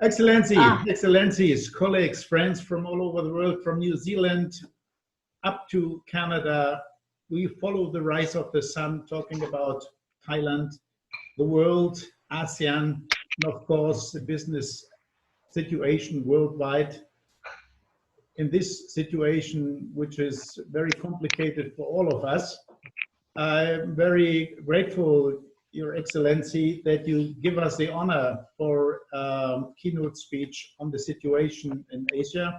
Excellency, Excellencies, colleagues, friends from all over the world, from New Zealand up to Canada, we follow the rise of the sun, talking about Thailand, the world, ASEAN, and of course, the business situation worldwide. In this situation, which is very complicated for all of us, I'm very grateful, Your Excellency, that you give us the honor for keynote speech on the situation in Asia.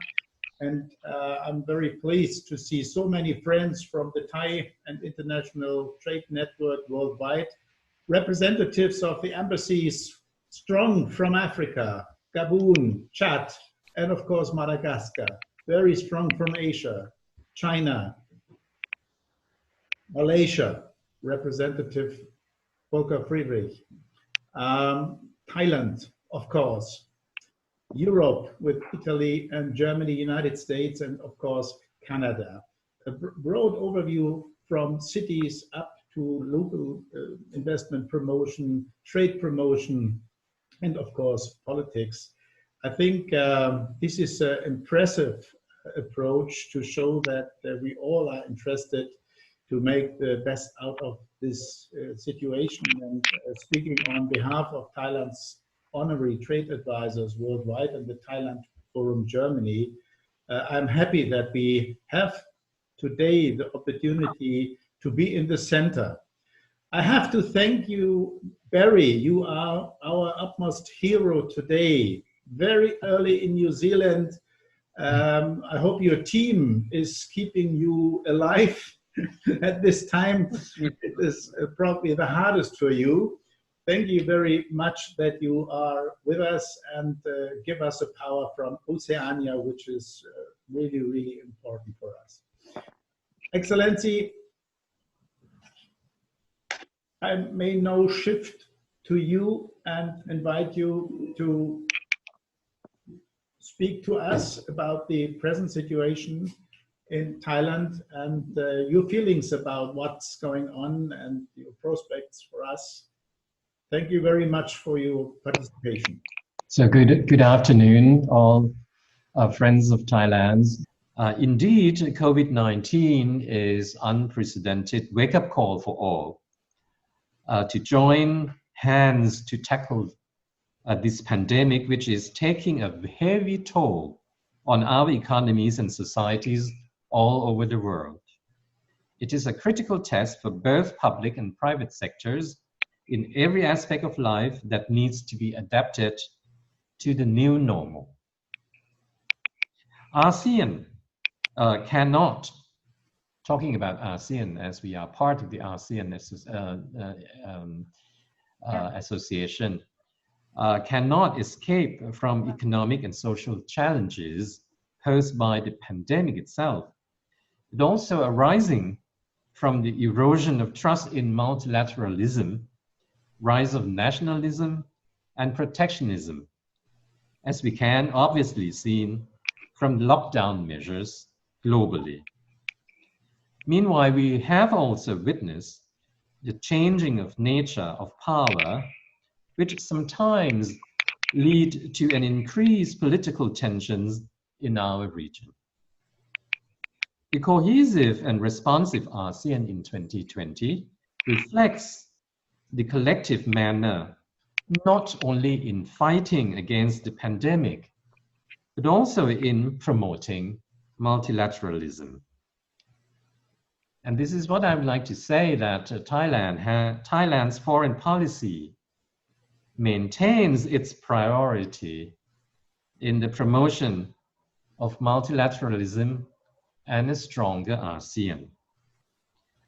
And I'm very pleased to see so many friends from the Thai and International Trade Network worldwide, representatives of the embassies strong from Africa, Gabon, Chad, and of course Madagascar, very strong from Asia, China, Malaysia, Representative Volker Friedrich, Thailand, of course, Europe with Italy and Germany, United States, and of course, Canada. A broad overview from cities up to local investment promotion, trade promotion, and of course, politics. I think this is an impressive approach to show that we all are interested to make the best out of this situation. And speaking on behalf of Thailand's honorary trade advisors worldwide and the Thailand Forum Germany, I'm happy that we have today the opportunity to be in the center. I have to thank you, Barry. You are our utmost hero today, very early in New Zealand. I hope your team is keeping you alive at this time. It is probably the hardest for you. Thank you very much that you are with us and give us a power from Oceania, which is really, really important for us. Excellency, I may now shift to you and invite you to speak to us about the present situation in Thailand and your feelings about what's going on and your prospects for us. Thank you very much for your participation. So good afternoon, all friends of Thailand. Indeed, COVID-19 is unprecedented wake-up call for all to join hands to tackle this pandemic, which is taking a heavy toll on our economies and societies all over the world. It is a critical test for both public and private sectors in every aspect of life that needs to be adapted to the new normal. ASEAN cannot, talking about ASEAN as we are part of the ASEAN association, cannot escape from economic and social challenges posed by the pandemic itself, but also arising from the erosion of trust in multilateralism, rise of nationalism and protectionism, as we can obviously see from lockdown measures globally. Meanwhile, we have also witnessed the changing of nature of power, which sometimes lead to an increased political tensions in our region. The cohesive and responsive ASEAN in 2020 reflects the collective manner, not only in fighting against the pandemic, but also in promoting multilateralism. And this is what I would like to say, that Thailand's foreign policy maintains its priority in the promotion of multilateralism and a stronger ASEAN.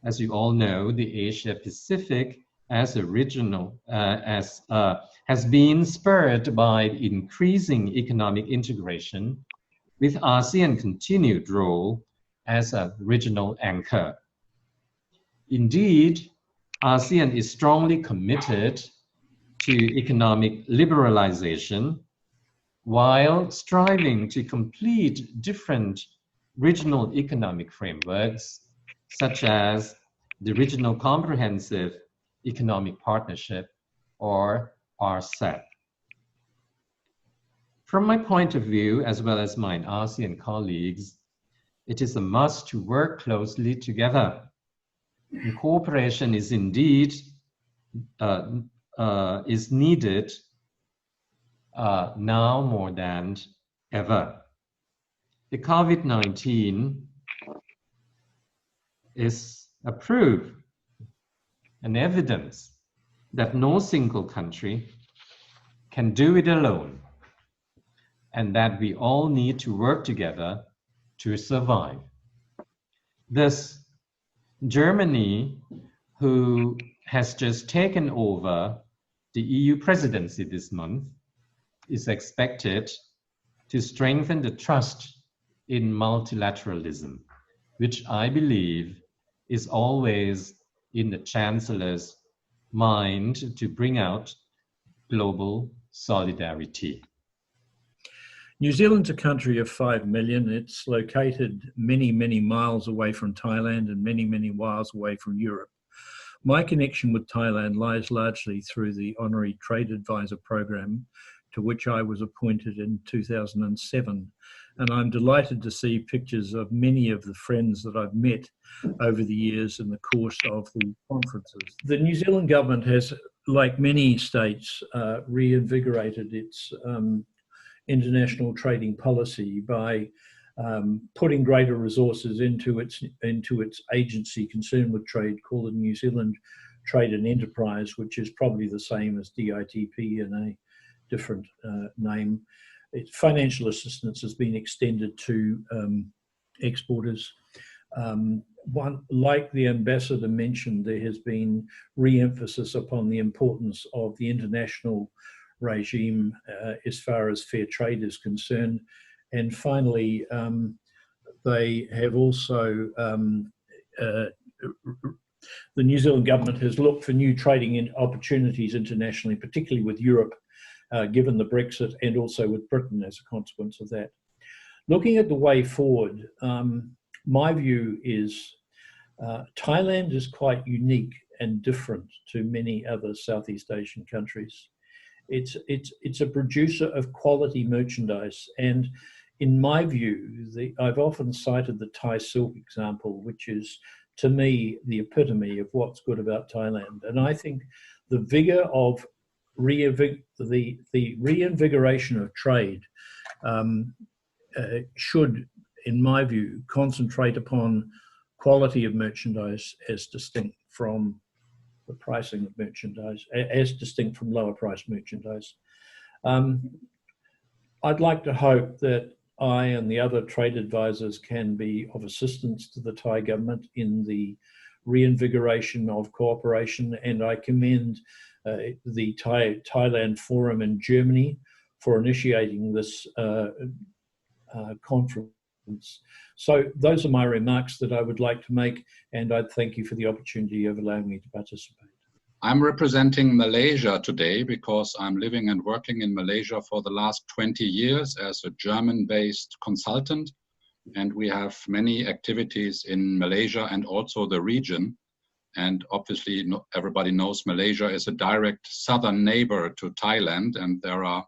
As you all know, the Asia Pacific as a regional has been spurred by increasing economic integration, with ASEAN continued role as a regional anchor. Indeed, ASEAN is strongly committed to economic liberalization while striving to complete different regional economic frameworks, such as the Regional Comprehensive Economic Partnership, or RCEP. From my point of view, as well as my ASEAN colleagues, it is a must to work closely together. And cooperation is indeed is needed now more than ever. The COVID-19 is a proof, an evidence that no single country can do it alone, and that we all need to work together to survive. Thus, Germany, who has just taken over the EU presidency this month, is expected to strengthen the trust in multilateralism, which I believe is always in the Chancellor's mind to bring out global solidarity. New Zealand's a country of 5 million. It's located many, many miles away from Thailand and many, many miles away from Europe. My connection with Thailand lies largely through the Honorary Trade Advisor program, to which I was appointed in 2007. And I'm delighted to see pictures of many of the friends that I've met over the years in the course of the conferences. The New Zealand government has, like many states, reinvigorated its international trading policy by putting greater resources into its agency concerned with trade, called the New Zealand Trade and Enterprise, which is probably the same as DITP in a different name. Financial assistance has been extended to exporters. Like the ambassador mentioned, there has been re-emphasis upon the importance of the international regime as far as fair trade is concerned. And finally, they have also, the New Zealand government has looked for new trading opportunities internationally, particularly with Europe, given the Brexit, and also with Britain as a consequence of that. Looking at the way forward, my view is Thailand is quite unique and different to many other Southeast Asian countries. It's a producer of quality merchandise, and in my view, I've often cited the Thai silk example, which is, to me, the epitome of what's good about Thailand. And I think the vigor of the reinvigoration of trade should, in my view, concentrate upon quality of merchandise as distinct from the pricing of merchandise, as distinct from lower priced merchandise. I'd like to hope that I and the other trade advisors can be of assistance to the Thai government in the reinvigoration of cooperation, and I commend the Thailand Forum in Germany for initiating this conference. So those are my remarks that I would like to make, and I thank you for the opportunity of allowing me to participate. I'm representing Malaysia today because I'm living and working in Malaysia for the last 20 years as a German-based consultant, and we have many activities in Malaysia and also the region. And obviously everybody knows Malaysia is a direct southern neighbor to Thailand, and there are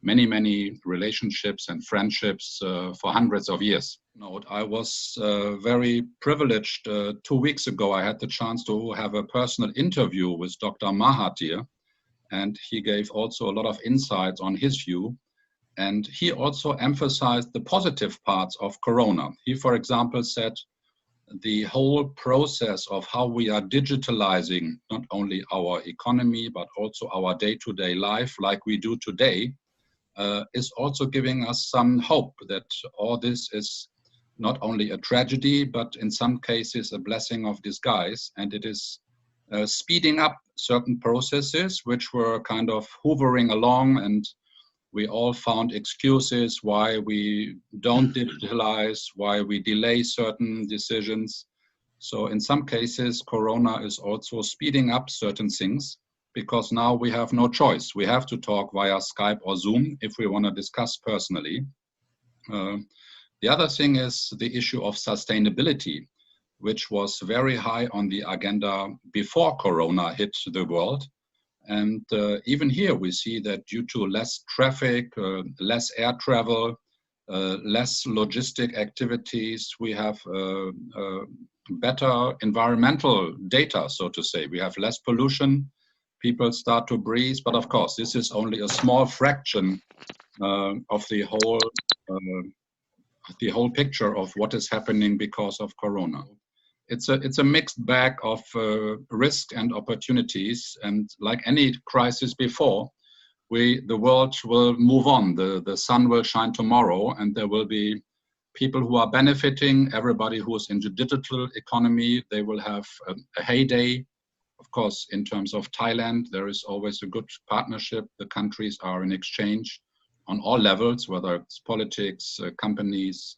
many, many relationships and friendships for hundreds of years. I was very privileged. 2 weeks ago, I had the chance to have a personal interview with Dr. Mahathir, and he gave also a lot of insights on his view. And he also emphasized the positive parts of Corona. He, for example, said the whole process of how we are digitalizing not only our economy, but also our day-to-day life like we do today, is also giving us some hope that all this is not only a tragedy, but in some cases a blessing of disguise. And it is speeding up certain processes which were kind of hovering along, and we all found excuses why we don't digitalize, why we delay certain decisions. So in some cases, Corona is also speeding up certain things, because now we have no choice. We have to talk via Skype or Zoom if we want to discuss personally. The other thing is the issue of sustainability, which was very high on the agenda before Corona hit the world. And even here we see that due to less traffic, less air travel, less logistic activities, we have better environmental data, so to say. We have less pollution, people start to breathe, but of course this is only a small fraction of the whole picture of what is happening because of Corona. It's a mixed bag of risk and opportunities, and like any crisis before, the world will move on. The sun will shine tomorrow, and there will be people who are benefiting. Everybody who is in the digital economy, they will have a heyday. Of course, in terms of Thailand, there is always a good partnership. The countries are in exchange on all levels, whether it's politics, companies,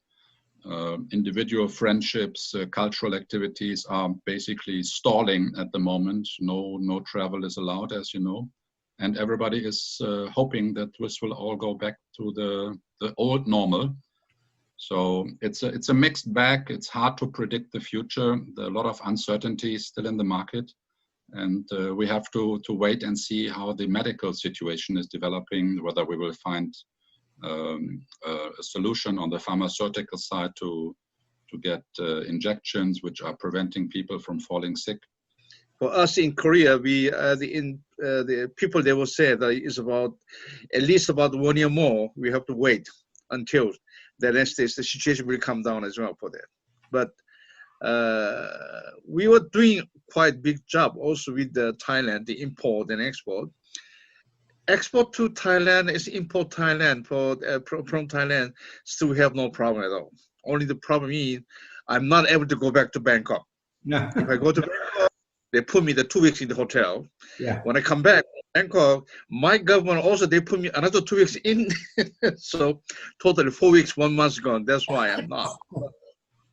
individual friendships, cultural activities are basically stalling at the moment. No travel is allowed, as you know, and everybody is hoping that this will all go back to the old normal. So it's a mixed bag. It's hard to predict the future. There are a lot of uncertainties still in the market, and we have to wait and see how the medical situation is developing, whether we will find a solution on the pharmaceutical side to get injections which are preventing people from falling sick. For us in Korea, the people, they will say that it's about at least about 1 year more. We have to wait until the next stage, the situation will come down as well for that. But we were doing quite big job also with Thailand, the import and export. Export to Thailand is import Thailand from Thailand. Still we have no problem at all. Only the problem is I'm not able to go back to Bangkok. Yeah. If I go to Bangkok, they put me the 2 weeks in the hotel. Yeah. When I come back to Bangkok, my government also, they put me another 2 weeks in. So totally 4 weeks, 1 month gone. That's why I'm not.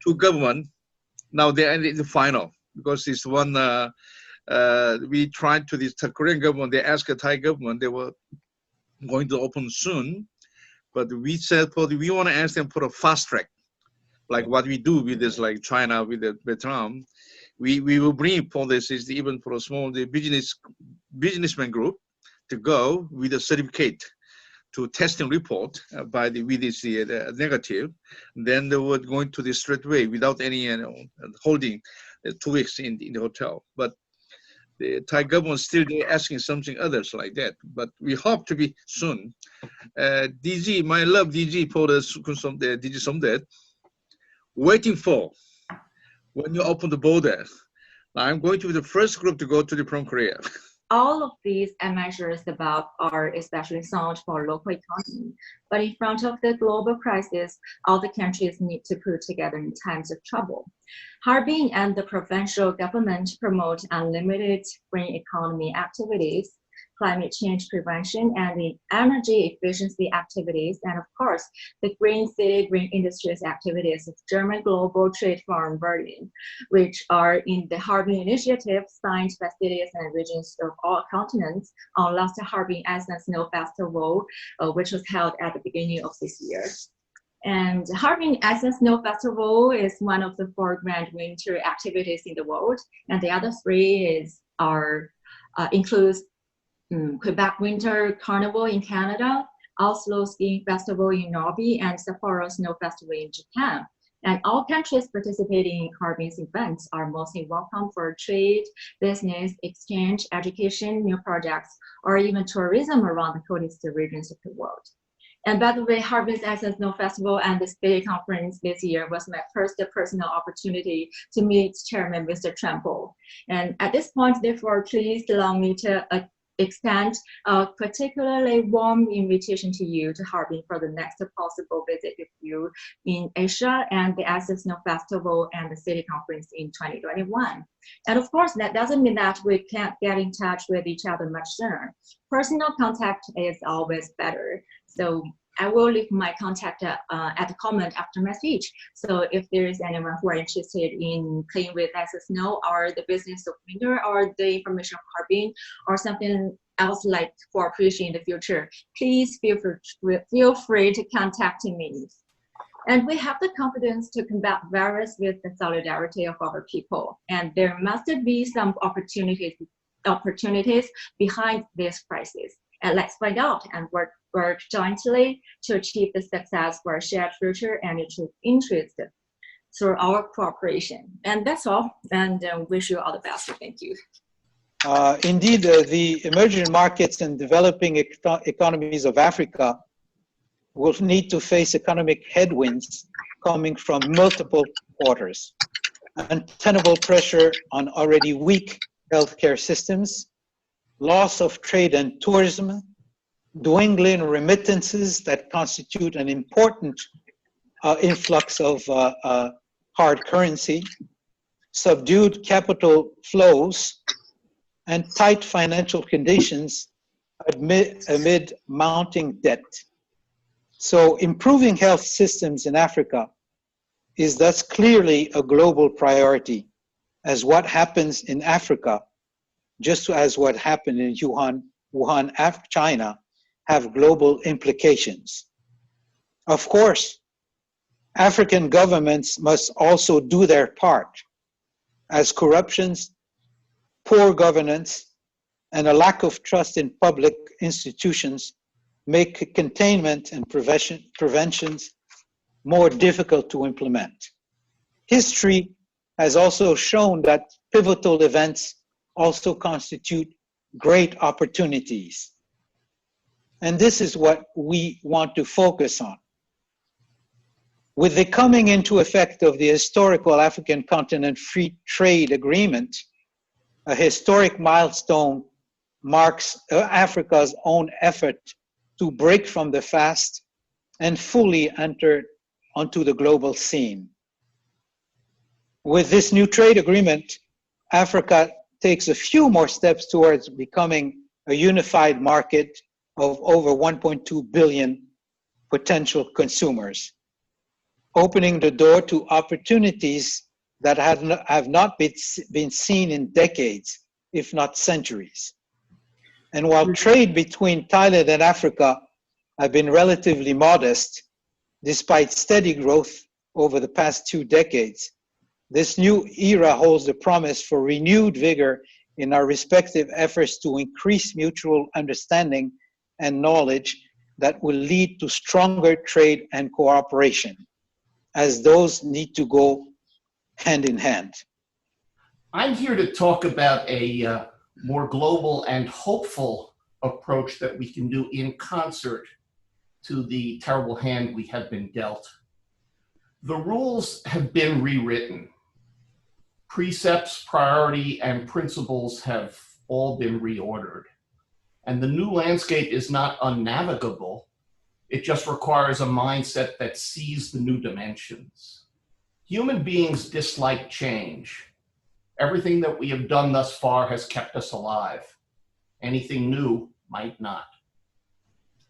Two government, now they're in the final because this one, we tried to this Korean government, they asked the Thai government, they were going to open soon, but we said we want to ask them for a fast track, like what we do with this, like China, with the Vietnam. We will bring policies even for a small businessman group to go with a certificate to testing report with this negative. Then they were going to this straight away without any holding 2 weeks in the hotel. But the Thai government still asking something others like that, but we hope to be soon. DG, my love DG for the DG Somdet, waiting for when you open the border. I'm going to be the first group to go to from Korea. All of these measures above are especially sound for local economy, but in front of the global crisis, all the countries need to put together in times of trouble. Harbin and the provincial government promote unlimited green economy activities, climate change prevention, and the energy efficiency activities, and of course, the Green City, Green Industries activities of German Global Trade Forum Berlin, which are in the Harbin Initiative signed by cities and regions of all continents on last Harbin ASEAN Snow Festival, which was held at the beginning of this year. And Harbin ASEAN Snow Festival is one of the 4 grand winter activities in the world, and the other 3 includes Quebec Winter Carnival in Canada, Oslo Skiing Festival in Norway, and Sapporo Snow Festival in Japan. And all countries participating in Harbin's events are mostly welcome for trade, business, exchange, education, new projects, or even tourism around the coldest regions of the world. And by the way, Harbin's ASEAN Snow Festival and the City Conference this year was my first personal opportunity to meet Chairman Mr. Trample. And at this point, therefore, please allow me to extend a particularly warm invitation to you to Harbin for the next possible visit with you in Asia and the ASEAN Snow Festival and the City Conference in 2021. And of course, that doesn't mean that we can't get in touch with each other much sooner. Personal contact is always better. So I will leave my contact at the comment after my speech. So if there is anyone who are interested in playing with ASEAN Snow or the business of winter or the information of Harbin or something else like for appreciating in the future, please feel free to contact me. And we have the confidence to combat virus with the solidarity of our people. And there must be some opportunities opportunities behind this crisis. And let's find out and work jointly to achieve the success for a shared future and interest through our cooperation. And that's all. And wish you all the best. Thank you. Indeed, the emerging markets and developing economies of Africa will need to face economic headwinds coming from multiple quarters. Untenable pressure on already weak healthcare systems, loss of trade and tourism, dwindling remittances that constitute an important influx of hard currency, subdued capital flows, and tight financial conditions amid mounting debt. So improving health systems in Africa is thus clearly a global priority, as what happens in Africa, just as what happened in Wuhan, China, have global implications. Of course, African governments must also do their part, as corruptions, poor governance, and a lack of trust in public institutions make containment and preventions more difficult to implement. History has also shown that pivotal events also constitute great opportunities. And this is what we want to focus on. With the coming into effect of the historical African Continent Free Trade Agreement, a historic milestone marks Africa's own effort to break from the past and fully enter onto the global scene. With this new trade agreement, Africa takes a few more steps towards becoming a unified market of over 1.2 billion potential consumers, opening the door to opportunities that have not been seen in decades, if not centuries. And while trade between Thailand and Africa have been relatively modest, despite steady growth over the past 2 decades, this new era holds the promise for renewed vigor in our respective efforts to increase mutual understanding and knowledge that will lead to stronger trade and cooperation, as those need to go hand in hand. I'm here to talk about a more global and hopeful approach that we can do in concert to the terrible hand we have been dealt. The rules have been rewritten. Precepts, priority, and principles have all been reordered. And the new landscape is not unnavigable. It just requires a mindset that sees the new dimensions. Human beings dislike change. Everything that we have done thus far has kept us alive. Anything new might not.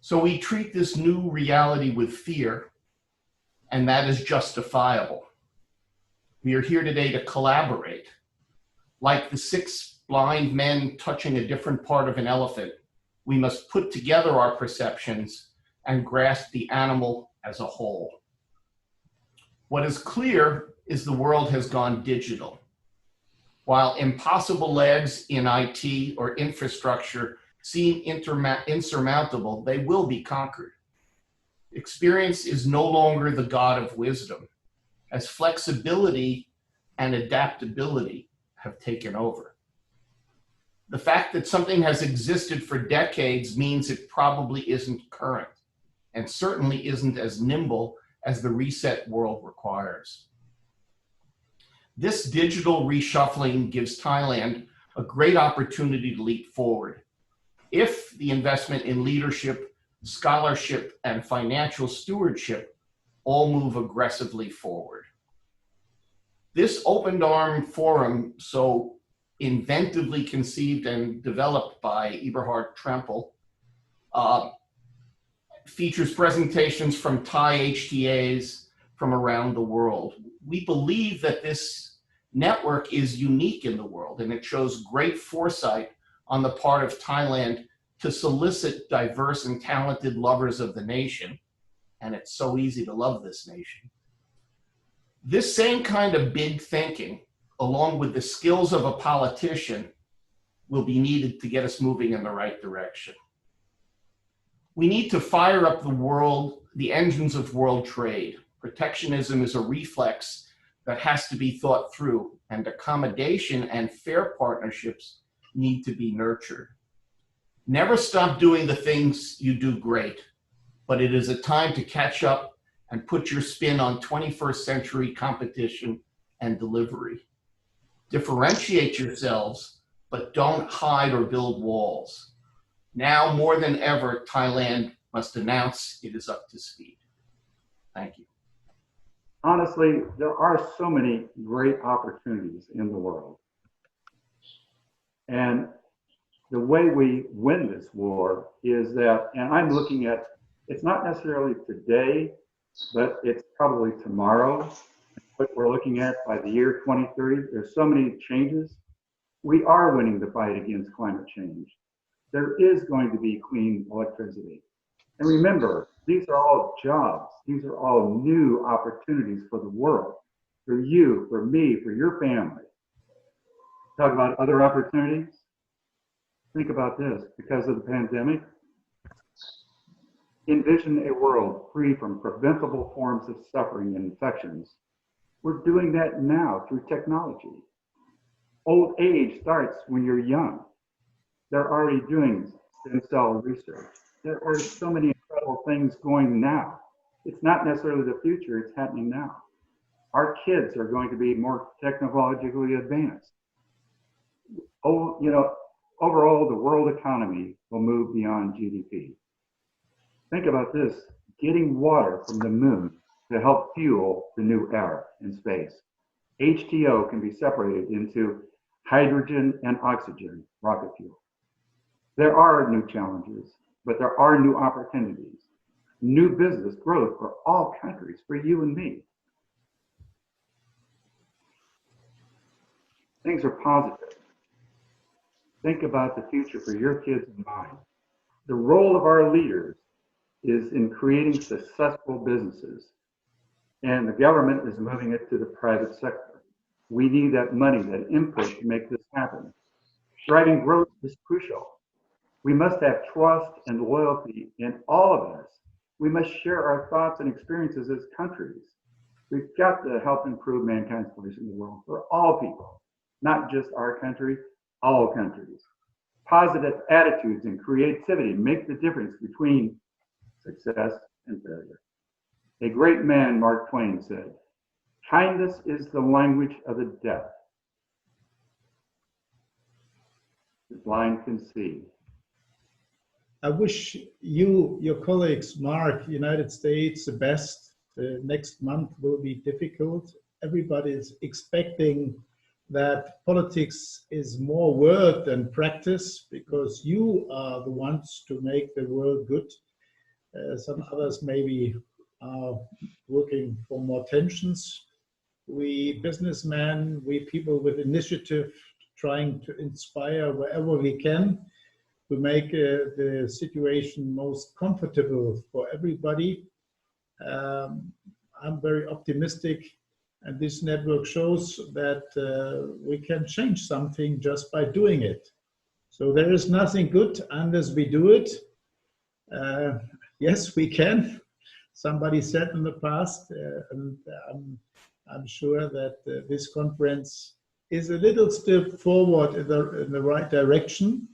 So we treat this new reality with fear, and that is justifiable. We are here today to collaborate. Like the 6 blind men touching a different part of an elephant, we must put together our perceptions and grasp the animal as a whole. What is clear is the world has gone digital. While impossible lags in IT or infrastructure seem insurmountable, they will be conquered. Experience is no longer the god of wisdom, as flexibility and adaptability have taken over. The fact that something has existed for decades means it probably isn't current, and certainly isn't as nimble as the reset world requires. This digital reshuffling gives Thailand a great opportunity to leap forward if the investment in leadership, scholarship, and financial stewardship all move aggressively forward. This open-arm forum, so inventively conceived and developed by Eberhard Trempel, features presentations from Thai HTAs from around the world. We believe that this network is unique in the world, and it shows great foresight on the part of Thailand to solicit diverse and talented lovers of the nation, and it's so easy to love this nation. This same kind of big thinking, along with the skills of a politician, will be needed to get us moving in the right direction. We need to fire up the engines of world trade. Protectionism is a reflex that has to be thought through, and accommodation and fair partnerships need to be nurtured. Never stop doing the things you do great, but it is a time to catch up and put your spin on 21st century competition and delivery. Differentiate yourselves, but don't hide or build walls. Now more than ever, Thailand must announce it is up to speed. Thank you. Honestly, there are so many great opportunities in the world. And the way we win this war is that, and I'm looking at, it's not necessarily today, but it's probably tomorrow. What we're looking at by the year 2030, there's so many changes. We are winning the fight against climate change. There is going to be clean electricity. And remember, these are all jobs. These are all new opportunities for the world, for you, for me, for your family. Talk about other opportunities. Think about this, because of the pandemic, envision a world free from preventable forms of suffering and infections. We're doing that now through technology. Old age starts when you're young. They're already doing stem cell research. There are so many incredible things going now. It's not necessarily the future, it's happening now. Our kids are going to be more technologically advanced. Oh, you know, overall, the world economy will move beyond GDP. Think about this, getting water from the moon to help fuel the new era in space. H2O can be separated into hydrogen and oxygen rocket fuel. There are new challenges, but there are new opportunities. New business growth for all countries, for you and me. Things are positive. Think about the future for your kids and mine. The role of our leaders is in creating successful businesses, and the government is moving it to the private sector. We need that money, that input to make this happen. Driving growth is crucial. We must have trust and loyalty in all of us. We must share our thoughts and experiences as countries. We've got to help improve mankind's place in the world for all people, not just our country, all countries. Positive attitudes and creativity make the difference between success and failure. A great man, Mark Twain, said, "Kindness is the language of the deaf. The blind can see." I wish you, your colleagues, Mark, United States, the best. The next month will be difficult. Everybody is expecting that politics is more word than practice, because you are the ones to make the world good. Some others maybe are working for more tensions. We businessmen, we people with initiative, trying to inspire wherever we can to make the situation most comfortable for everybody. I'm very optimistic, and this network shows that we can change something just by doing it. So there is nothing good unless we do it. Yes, we can. Somebody said in the past, and I'm sure that this conference is a little step forward in the right direction.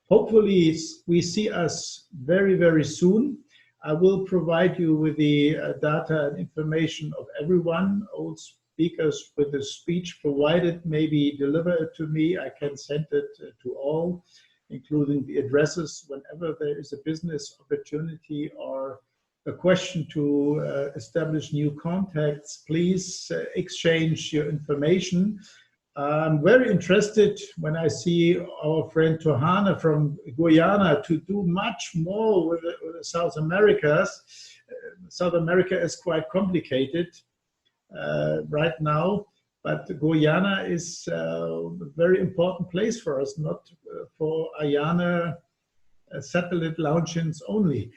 Hopefully, we see us very, very soon. I will provide you with the data and information of everyone. All speakers with the speech provided, maybe deliver it to me. I can send it to all, including the addresses. Whenever there is a business opportunity or a question to establish new contacts, please exchange your information. I'm very interested when I see our friend Tohana from Guyana to do much more with the South Americas. South America is quite complicated right now, but Guyana is a very important place for us, not for Ayana satellite launchings only,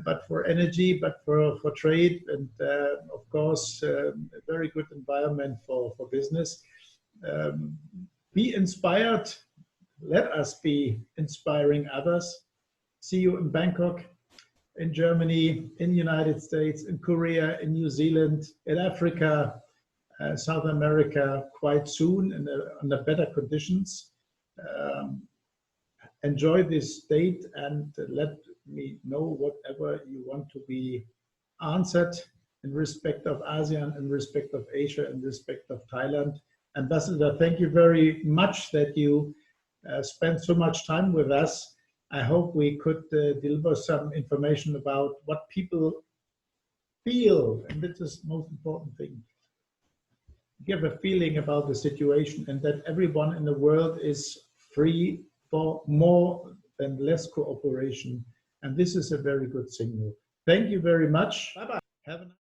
but for energy, but for trade, and of course, a very good environment for business. Be inspired, let us be inspiring others. See you in Bangkok, in Germany, in the United States, in Korea, in New Zealand, in Africa, South America quite soon under better conditions. Enjoy this date and let me know whatever you want to be answered in respect of ASEAN, in respect of Asia, in respect of Thailand. Ambassador, thank you very much that you spent so much time with us. I hope we could deliver some information about what people feel, and this is the most important thing. Give a feeling about the situation, and that everyone in the world is free for more than less cooperation. And this is a very good signal. Thank you very much. Bye-bye. Have a nice